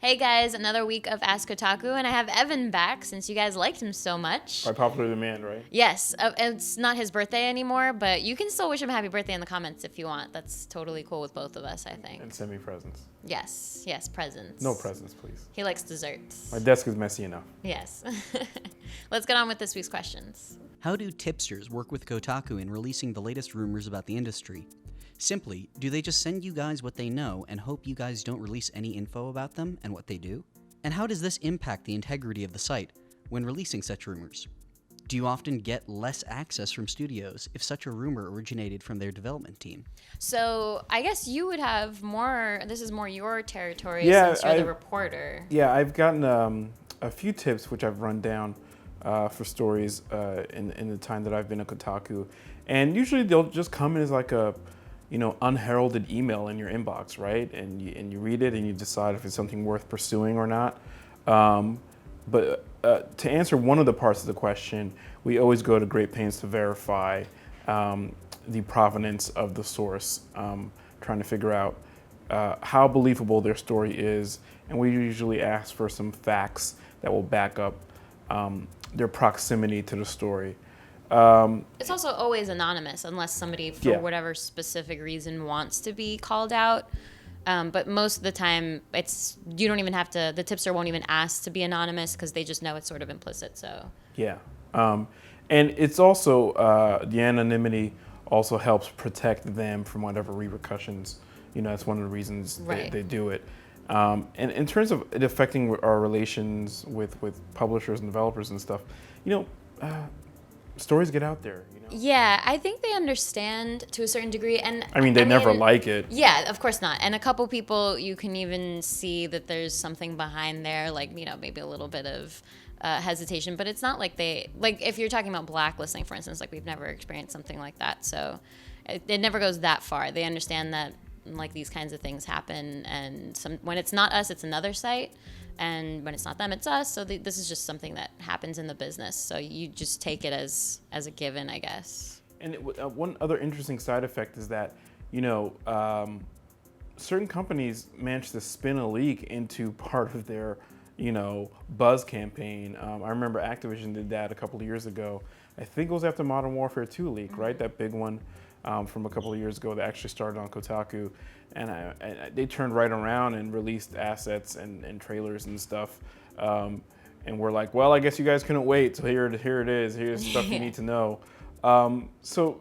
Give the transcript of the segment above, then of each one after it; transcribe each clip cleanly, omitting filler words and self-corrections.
Hey guys, another week of Ask Kotaku, and I have Evan back since you guys liked him so much. By popular demand, right? Yes, it's not his birthday anymore, but you can still wish him happy birthday in the comments if you want. That's totally cool with both of us, I think. And send me presents. Yes, presents. No presents, please. He likes desserts. My desk is messy enough. Yes. Let's get on with this week's questions. How do tipsters work with Kotaku in releasing the latest rumors about the industry? Simply, do they just send you guys what they know and hope you guys don't release any info about them and what they do? And how does this impact the integrity of the site when releasing such rumors? Do you often get less access from studios if such a rumor originated from their development team? So I guess you would have more, this is more your territory Yeah, since you're the reporter. Yeah, I've gotten a few tips which I've run down for stories in the time that I've been at Kotaku. And usually they'll just come in as like a, unheralded email in your inbox, right? And you read it and you decide if it's something worth pursuing or not. But to answer one of the parts of the question, we always go to great pains to verify the provenance of the source, trying to figure out how believable their story is. And we usually ask for some facts that will back up their proximity to the story. It's also always anonymous unless somebody, for whatever specific reason, wants to be called out. But most of the time, you don't even have to, the tipster won't even ask to be anonymous because they just know it's sort of implicit. So yeah. And it's also, the anonymity also helps protect them from whatever repercussions. That's one of the reasons they do it. And in terms of it affecting our relations with publishers and developers and stuff, stories get out there. Yeah, I think they understand to a certain degree, and I mean, they never like it. Yeah, of course not. And a couple people, you can even see that there's something behind there, like maybe a little bit of hesitation. But it's not like if you're talking about blacklisting, for instance, like we've never experienced something like that, so it never goes that far. They understand that like these kinds of things happen, and when it's not us, it's another site. And when it's not them, it's us. So this is just something that happens in the business. So you just take it as a given, I guess. And one other interesting side effect is that, certain companies manage to spin a leak into part of their, buzz campaign. I remember Activision did that a couple of years ago. I think it was after Modern Warfare 2 leak, mm-hmm. right? That big one from a couple of years ago that actually started on Kotaku. And they turned right around and released assets and trailers and stuff. And we're like, well, I guess you guys couldn't wait. So here it is. Here's stuff you need to know. So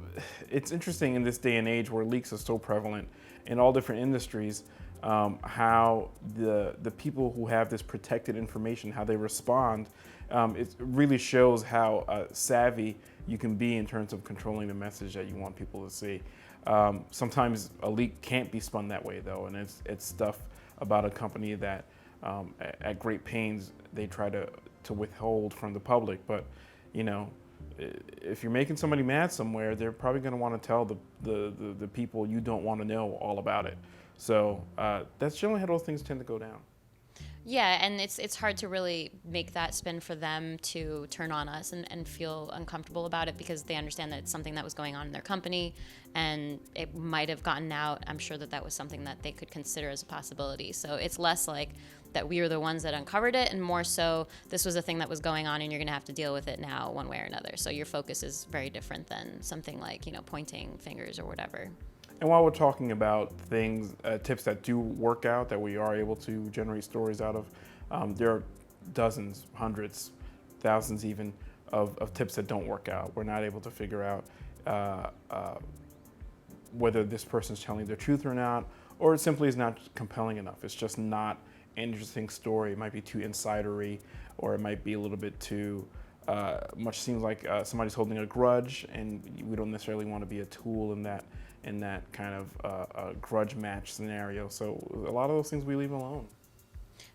it's interesting in this day and age where leaks are so prevalent in all different industries, how the people who have this protected information, how they respond. It really shows how savvy you can be in terms of controlling the message that you want people to see. Sometimes a leak can't be spun that way, though, and it's stuff about a company that at great pains they try to withhold from the public. But if you're making somebody mad somewhere, they're probably going to want to tell the people you don't want to know all about it. So that's generally how those things tend to go down. Yeah, and it's hard to really make that spin for them to turn on us and feel uncomfortable about it because they understand that it's something that was going on in their company and it might have gotten out. I'm sure that was something that they could consider as a possibility. So it's less like that we are the ones that uncovered it and more so this was a thing that was going on and you're going to have to deal with it now one way or another. So your focus is very different than something like, pointing fingers or whatever. And while we're talking about things, tips that do work out, that we are able to generate stories out of, there are dozens, hundreds, thousands even of tips that don't work out. We're not able to figure out whether this person's telling the truth or not, or it simply is not compelling enough. It's just not an interesting story. It might be too insidery, or it might be a little bit too much seems like somebody's holding a grudge, and we don't necessarily want to be a tool in that kind of grudge match scenario. So a lot of those things we leave alone.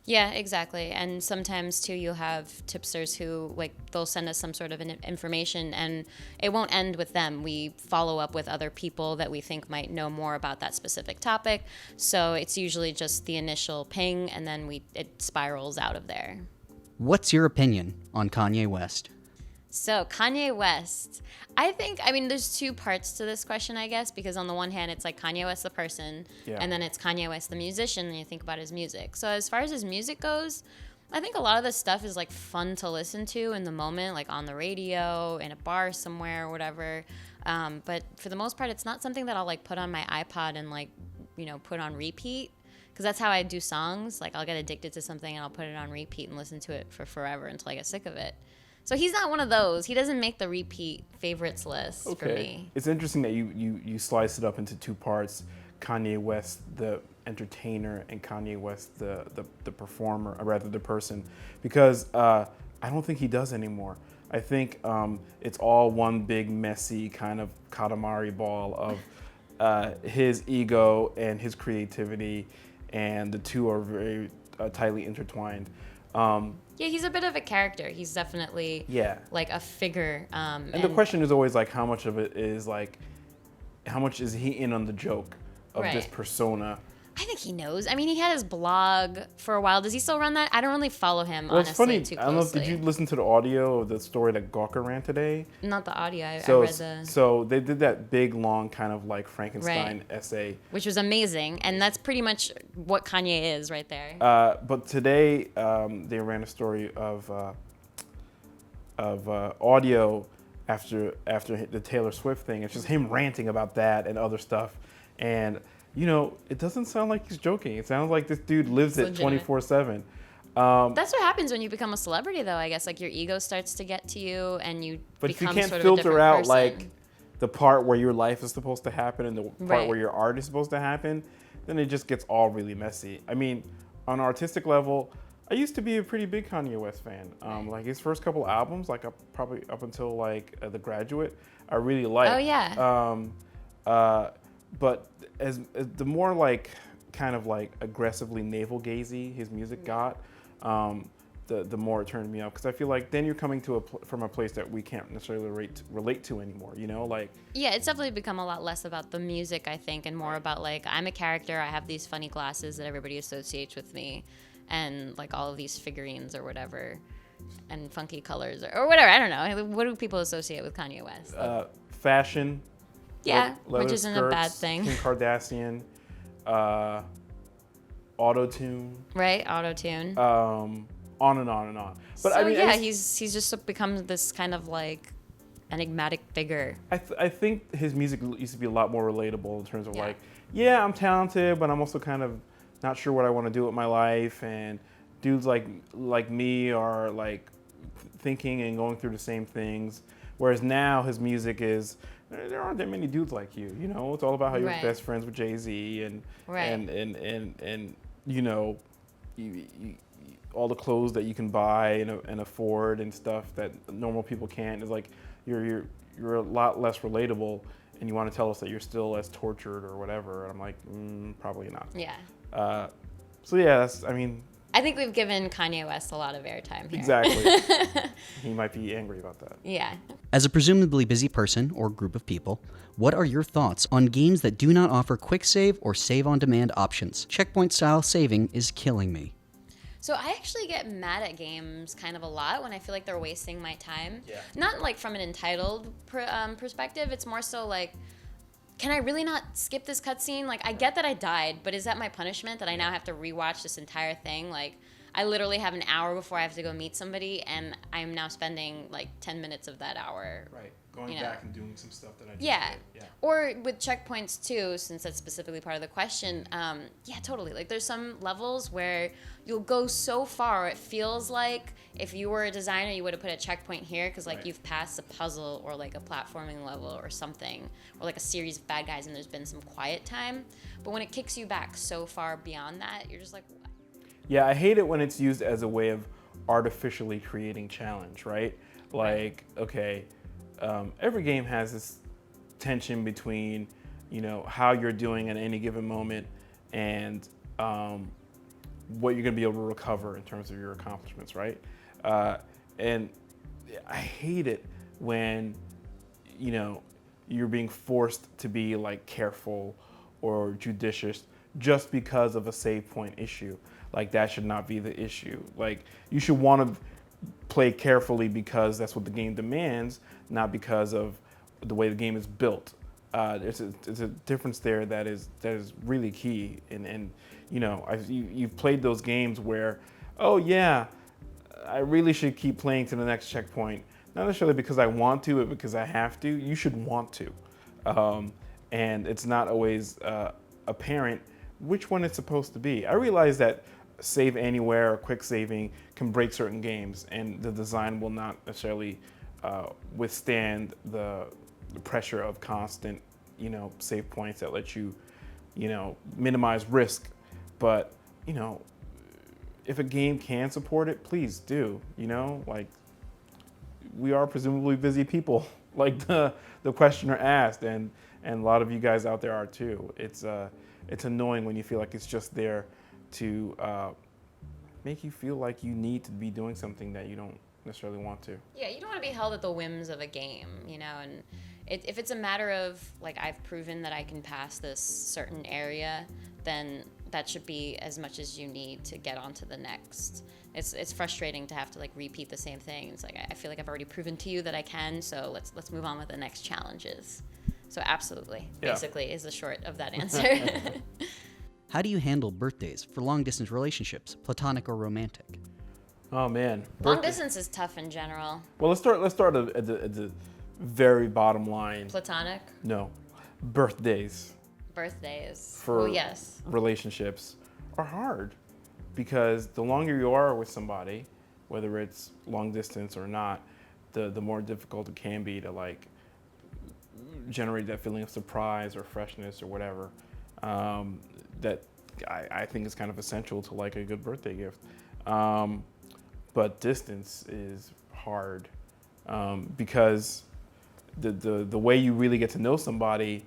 Yeah, exactly. And sometimes too, you'll have tipsters who they'll send us some sort of information and it won't end with them. We follow up with other people that we think might know more about that specific topic. So it's usually just the initial ping and then it spirals out of there. What's your opinion on Kanye West? So Kanye West, I mean, there's two parts to this question, I guess, because on the one hand, it's like Kanye West the person, Yeah. and then it's Kanye West the musician, and you think about his music. So as far as his music goes, I think a lot of this stuff is like fun to listen to in the moment, like on the radio, in a bar somewhere, or whatever. But for the most part, it's not something that I'll like put on my iPod and like, put on repeat. Because that's how I do songs. Like I'll get addicted to something and I'll put it on repeat and listen to it for forever until I get sick of it. So he's not one of those. He doesn't make the repeat favorites list for me. It's interesting that you slice it up into two parts: Kanye West, the entertainer, and Kanye West, the performer, or rather the person, because I don't think he does anymore. I think it's all one big messy kind of Katamari ball of his ego and his creativity, and the two are very tightly intertwined. Yeah, he's a bit of a character. He's definitely like a figure. And the question is always like, how much of it is like, how much is he in on the joke of this persona? I think he knows. I mean, he had his blog for a while. Does he still run that? I don't really follow him, Well, it's honestly, funny. too I don't know. closely. Did you listen to the audio of the story that Gawker ran today? Not the audio. I So, read the... so they did that big, long kind of like Frankenstein essay. Which was amazing. And that's pretty much what Kanye is right there. But today they ran a story of audio after the Taylor Swift thing. It's just him ranting about that and other stuff. And, it doesn't sound like he's joking. It sounds like this dude lives it 24/7. That's what happens when you become a celebrity, though, I guess. Like, your ego starts to get to you, and you But if you become can't sort of a filter different out, person. like, the part where your life is supposed to happen and the part Right. where your art is supposed to happen, then it just gets all really messy. I mean, on an artistic level, I used to be a pretty big Kanye West fan. Like, his first couple albums, like, probably up until, like, The Graduate, I really liked. Oh, yeah. But as the more like kind of like aggressively navel-gazy his music got, the more it turned me off, because I feel like then you're coming to from a place that we can't necessarily relate to anymore. Like Yeah, it's definitely become a lot less about the music, I think, and more about like, I'm a character, I have these funny glasses that everybody associates with me, and like all of these figurines or whatever, and funky colors or whatever. I don't know. What do people associate with Kanye West? fashion. Yeah, leather which isn't a bad skirts, thing. Kim Kardashian, auto-tune, Right? Auto-tune. on and on and on. But So I mean, yeah, he's just become this kind of like enigmatic figure. I think his music used to be a lot more relatable in terms of Yeah. like, yeah, I'm talented, but I'm also kind of not sure what I want to do with my life. And dudes like me are like thinking and going through the same things. Whereas now his music is, there aren't that many dudes like you. It's all about how you're Right. best friends with Jay-Z and Right. and all the clothes that you can buy and afford and stuff that normal people can't. Is like you're a lot less relatable, and you want to tell us that you're still as tortured or whatever. And I'm like, probably not. Yeah. So yeah, I think we've given Kanye West a lot of airtime here. exactly. He might be angry about that. Yeah. As a presumably busy person or group of people, what are your thoughts on games that do not offer quick save or save on demand options? Checkpoint style saving is killing me. So I actually get mad at games kind of a lot when I feel like they're wasting my time. Yeah. Not like from an entitled perspective. It's more so like, can I really not skip this cutscene? Like, I get that I died, but is that my punishment that I now have to rewatch this entire thing? Like, I literally have an hour before I have to go meet somebody, and I'm now spending like 10 minutes of that hour. Right. Going back and doing some stuff that I Yeah. Or with checkpoints too, since that's specifically part of the question. Yeah, totally. Like, there's some levels where you'll go so far, it feels like if you were a designer, you would have put a checkpoint here because like Right. you've passed a puzzle or like a platforming level or something, or like a series of bad guys and there's been some quiet time. But when it kicks you back so far beyond that, you're just like, Yeah, I hate it when it's used as a way of artificially creating challenge, right? Like, okay, every game has this tension between, how you're doing at any given moment and what you're going to be able to recover in terms of your accomplishments, right? And I hate it when, you're being forced to be like careful or judicious just because of a save point issue. Like, that should not be the issue. Like, you should want to play carefully because that's what the game demands, not because of the way the game is built. There's a difference there that is really key. And you know, you've played those games where, oh yeah, I really should keep playing to the next checkpoint. Not necessarily because I want to, but because I have to. You should want to. And it's not always apparent which one it's supposed to be. I realize that save anywhere or quick saving can break certain games, and the design will not necessarily withstand the pressure of constant, you know, save points that let you, you know, minimize risk. But, you know, if a game can support it, please do. You know, like, we are presumably busy people, like the questioner asked, and a lot of you guys out there are too. It's annoying when you feel like it's just there to make you feel like you need to be doing something that you don't necessarily want to. Yeah, you don't want to be held at the whims of a game, you know, and if it's a matter of, like, I've proven that I can pass this certain area, then that should be as much as you need to get on to the next. It's frustrating to have to, like, repeat the same thing. It's like, I feel like I've already proven to you that I can, so let's move on with the next challenges. So absolutely, basically, is the short of that answer. How do you handle birthdays for long-distance relationships, platonic or romantic? Oh man, Long distance is tough in general. Well, let's start at the very bottom line. Platonic? No, birthdays Birthdays. for yes. relationships are hard because the longer you are with somebody, whether it's long distance or not, the more difficult it can be to, like, generate that feeling of surprise or freshness or whatever. That I think is kind of essential to, like, a good birthday gift. But distance is hard because the way you really get to know somebody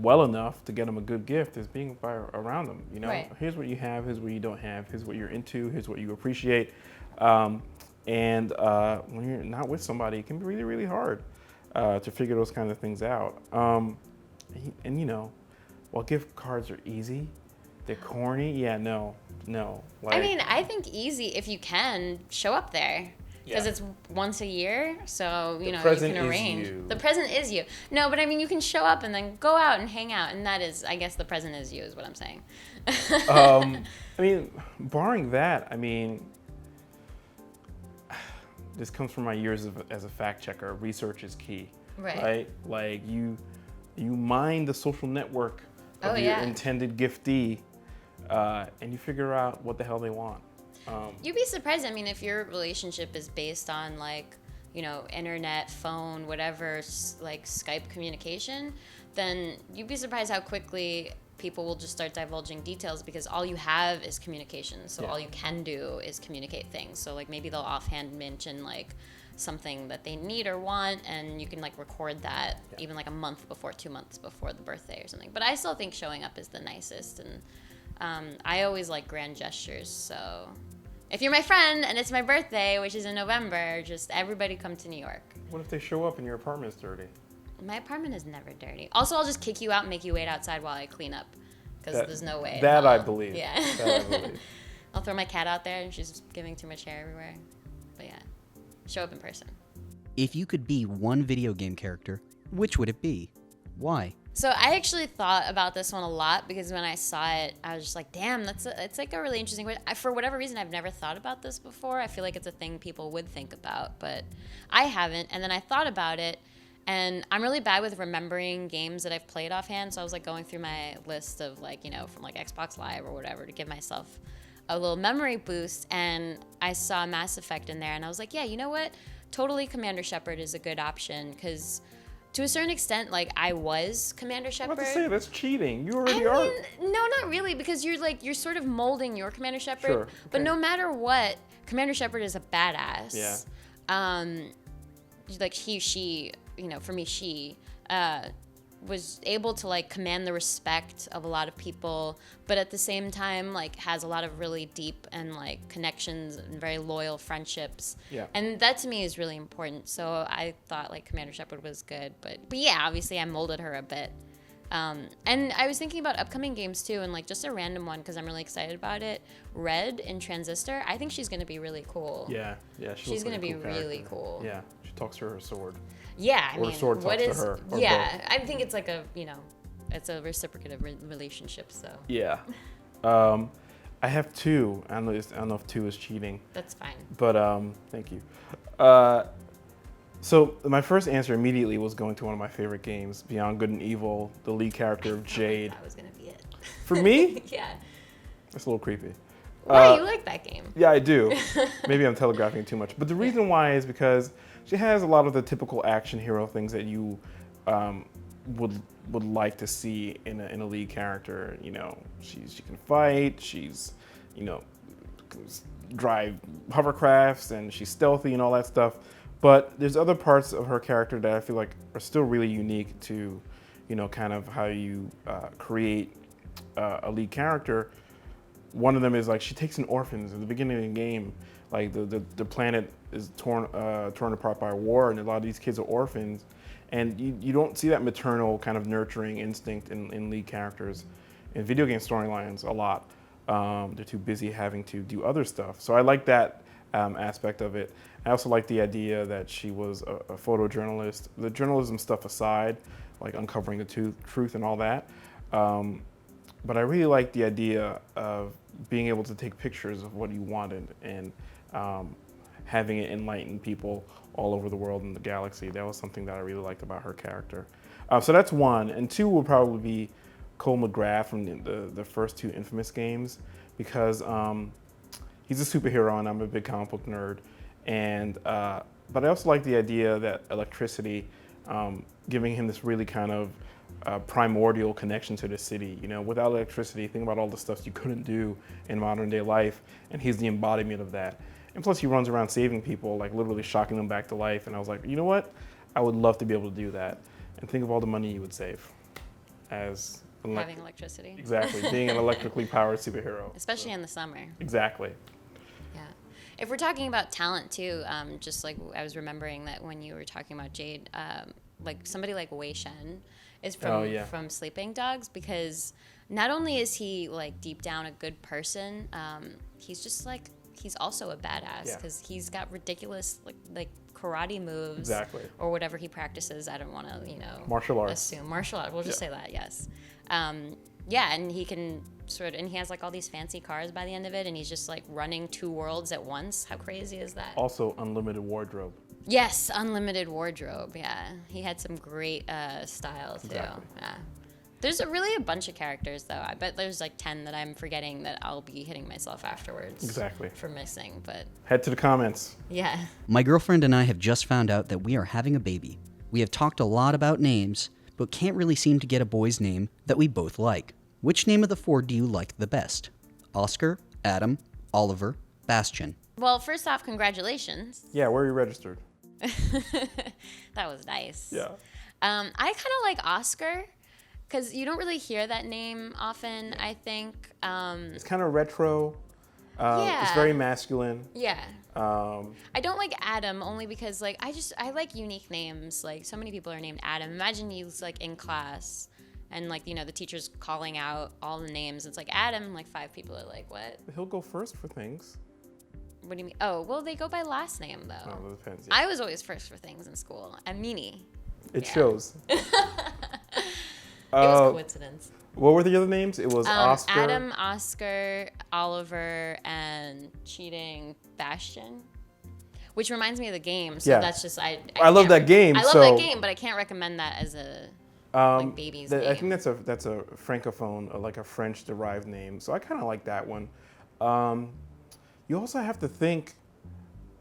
well enough to get them a good gift is being around them. You know, right. Here's what you have, here's what you don't have, here's what you're into, here's what you appreciate. And when you're not with somebody, it can be really, really hard to figure those kinds of things out. And you know, while gift cards are easy, they're corny. Yeah, no. Like, I mean, I think easy, if you can, show up there. Because it's once a year, so, you know, you can arrange. The present is you. No, but I mean, you can show up and then go out and hang out, and that is, I guess, the present is you, is what I'm saying. I mean, barring that, I mean, this comes from my years as a fact checker. Research is key, right? Like, you mine the social network of your intended giftee, and you figure out what the hell they want. You'd be surprised. I mean, if your relationship is based on, like, you know, internet, phone, whatever, like Skype communication, then you'd be surprised how quickly people will just start divulging details because all you have is communication. So all you can do is communicate things. So, like, maybe they'll offhand mention, like, something that they need or want, and you can, like, record that even, like, a month before, 2 months before the birthday or something. But I still think showing up is the nicest, and I always like grand gestures. So if you're my friend and it's my birthday, which is in November, just everybody come to New York. What if they show up and your apartment's dirty? My apartment is never dirty. Also, I'll just kick you out and make you wait outside while I clean up, because there's no way. That I believe. Yeah. That I believe. I'll throw my cat out there and she's giving too much hair everywhere. But yeah, show up in person. If you could be one video game character, which would it be? Why? So I actually thought about this one a lot, because when I saw it, I was just like, damn, it's like a really interesting question. For whatever reason, I've never thought about this before. I feel like it's a thing people would think about, but I haven't. And then I thought about it, and I'm really bad with remembering games that I've played offhand. So I was, like, going through my list of, like, you know, from, like, Xbox Live or whatever to give myself a little memory boost. And I saw Mass Effect in there, and I was like, yeah, you know what? Totally Commander Shepard is a good option, because to a certain extent, like, I was Commander Shepard. I was about to say, that's cheating. You already are. No, not really, because you're sort of molding your Commander Shepard. Sure. Okay. But no matter what, Commander Shepard is a badass. Yeah. Like, she, you know, for me, she was able to, like, command the respect of a lot of people, but at the same time, like, has a lot of really deep and, like, connections and very loyal friendships. Yeah. And that to me is really important. So I thought, like, Commander Shepard was good, but yeah, obviously I molded her a bit. And I was thinking about upcoming games too, and like just a random one because I'm really excited about it. Red in Transistor. I think she's gonna be really cool. Yeah. She's gonna be really cool. Yeah. She talks to her sword. Yeah, I Or mean, the sword what talks to is? her, or Yeah, I think it's like a it's a reciprocative relationship. So Yeah. I have two. I don't know if two is cheating. that's fine. But thank you. So my first answer immediately was going to one of my favorite games, Beyond Good and Evil, the lead character of Jade. That was gonna be it. For me, Yeah. that's a little creepy. Why you like that game? Yeah, I do. Maybe I'm telegraphing it too much. But the reason why is because she has a lot of the typical action hero things that you would like to see in a lead character. You know, she can fight. She's, you know, drive hovercrafts, and she's stealthy and all that stuff. But there's other parts of her character that I feel like are still really unique to, you know, kind of how you create a lead character. One of them is like she takes in orphans at the beginning of the game. Like the planet is torn apart by war, and a lot of these kids are orphans, and you don't see that maternal kind of nurturing instinct in lead characters in video game storylines a lot. They're too busy having to do other stuff. So I like that aspect of it. I also like the idea that she was a photojournalist. The journalism stuff aside, like uncovering the truth and all that. But I really like the idea of being able to take pictures of what you wanted and having it enlighten people all over the world and the galaxy. That was something that I really liked about her character. So that's one. And two will probably be Cole McGrath from the first two Infamous games, because he's a superhero and I'm a big comic book nerd. And but I also like the idea that electricity, giving him this really kind of primordial connection to the city. You know, without electricity, think about all the stuff you couldn't do in modern day life, and he's the embodiment of that. And plus he runs around saving people, like literally shocking them back to life. And I was like, you know what? I would love to be able to do that. And think of all the money you would save as Having electricity. Exactly, being an electrically powered superhero. Especially in the summer. Exactly. Yeah. If we're talking about talent too, just like I was remembering that when you were talking about Jade, like somebody like Wei Shen is from Sleeping Dogs, because not only is he like deep down a good person, he's just like, he's also a badass because he's got ridiculous like karate moves. Exactly. Or whatever he practices. I don't want to, martial arts. Assume martial arts. We'll just say that, yes. Yeah, and he can and he has like all these fancy cars by the end of it, and he's just like running two worlds at once. How crazy is that? Also, unlimited wardrobe. Yes, unlimited wardrobe. Yeah, he had some great style too. Exactly. Yeah. There's really a bunch of characters though. I bet there's like 10 that I'm forgetting that I'll be hitting myself afterwards. Exactly. For missing, but Head to the comments. yeah. My girlfriend and I have just found out that we are having a baby. We have talked a lot about names, but can't really seem to get a boy's name that we both like. Which name of the four do you like the best? Oscar, Adam, Oliver, Bastian. Well, first off, congratulations. Yeah, where are you registered? That was nice. Yeah. I kind of like Oscar because you don't really hear that name often, I think. It's kind of retro. It's very masculine. Yeah. I don't like Adam only because like I like unique names. Like so many people are named Adam. Imagine he's like in class and like the teacher's calling out all the names. It's like Adam, like 5 people are like, what? He'll go first for things. What do you mean? Oh, well, they go by last name though. Oh, that depends. Yeah. I was always first for things in school. Amini. It shows. It was coincidence. What were the other names? It was Oscar. Adam, Oscar, Oliver, and cheating Bastian. Which reminds me of the game. So that's just I love that game. I love that game, but I can't recommend that as a like baby's name. I think that's a francophone, like a French derived name. So I kind of like that one. You also have to think,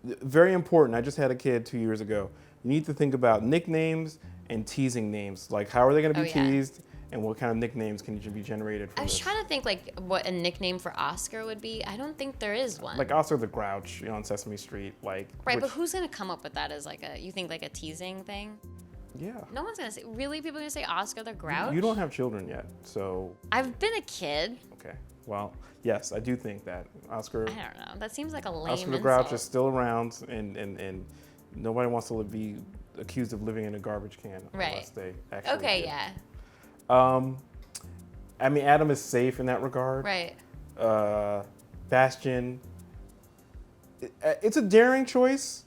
very important. I just had a kid 2 years ago. You need to think about nicknames and teasing names. Like how are they going to be teased? And what kind of nicknames can be generated from I was this? trying to think like what a nickname for Oscar would be. I don't think there is one. Like Oscar the Grouch on Sesame Street. Like right, but who's gonna come up with that as like you think like a teasing thing? Yeah. No one's gonna say, really? People are gonna say Oscar the Grouch? You don't have children yet, so. I've been a kid. Okay. Well, yes, I do think that Oscar. I don't know. That seems like a lame Oscar the Grouch is still around, and nobody wants to be accused of living in a garbage can. Right. Unless they actually okay. did. Yeah. I mean, Adam is safe in that regard. Right. Bastion, it's a daring choice.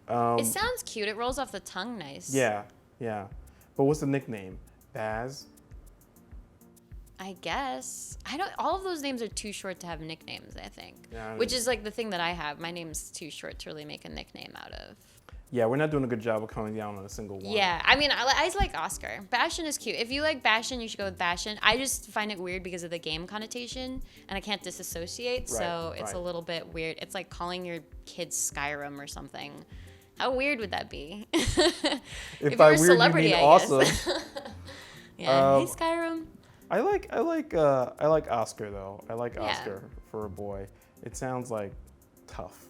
It sounds cute. It rolls off the tongue nice. Yeah. But what's the nickname? Baz? I guess. I don't. All of those names are too short to have nicknames, I think. Yeah, Which is like the thing that I have. My name's too short to really make a nickname out of. Yeah, we're not doing a good job of coming down on a single one. Yeah, I mean, I like Oscar. Bastion is cute. If you like Bastion, you should go with Bastion. I just find it weird because of the game connotation, and I can't disassociate, so it's a little bit weird. It's like calling your kids Skyrim or something. How weird would that be? If by weird you mean awesome. Yeah, hey Skyrim. I like Oscar though. I like Oscar for a boy. It sounds like tough,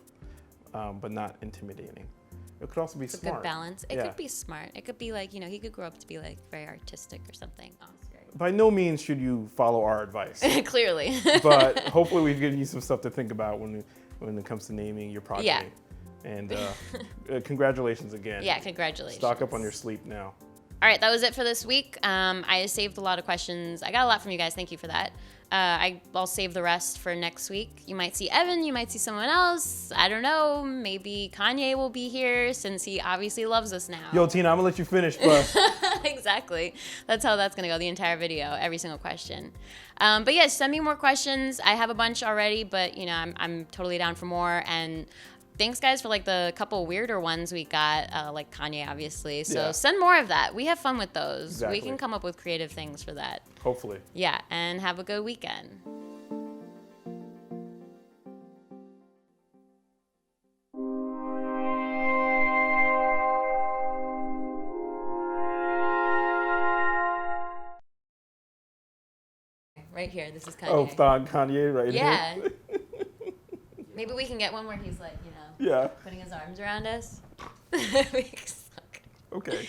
but not intimidating. It could also be smart. It's a good balance. It Yeah. could be smart. It could be like, he could grow up to be like very artistic or something. Oscar. By no means should you follow our advice. Clearly. But hopefully we've given you some stuff to think about when it comes to naming your progeny. Yeah. And congratulations again. Yeah, congratulations. Stock up on your sleep now. All right, that was it for this week. I saved a lot of questions. I got a lot from you guys. Thank you for that. I'll save the rest for next week. You might see Evan. You might see someone else. I don't know. Maybe Kanye will be here since he obviously loves us now. Yo, Tina, I'm going to let you finish, but... Exactly. That's how that's going to go, the entire video, every single question. But yes, send me more questions. I have a bunch already, but, I'm totally down for more. And... thanks, guys, for like the couple weirder ones we got, like Kanye, obviously. So send more of that. We have fun with those. Exactly. We can come up with creative things for that. Hopefully. Yeah, and have a good weekend. Right here. This is Kanye. Oh, Kanye right yeah. here? Maybe we can get one where he's like, Yeah. putting his arms around us. Okay.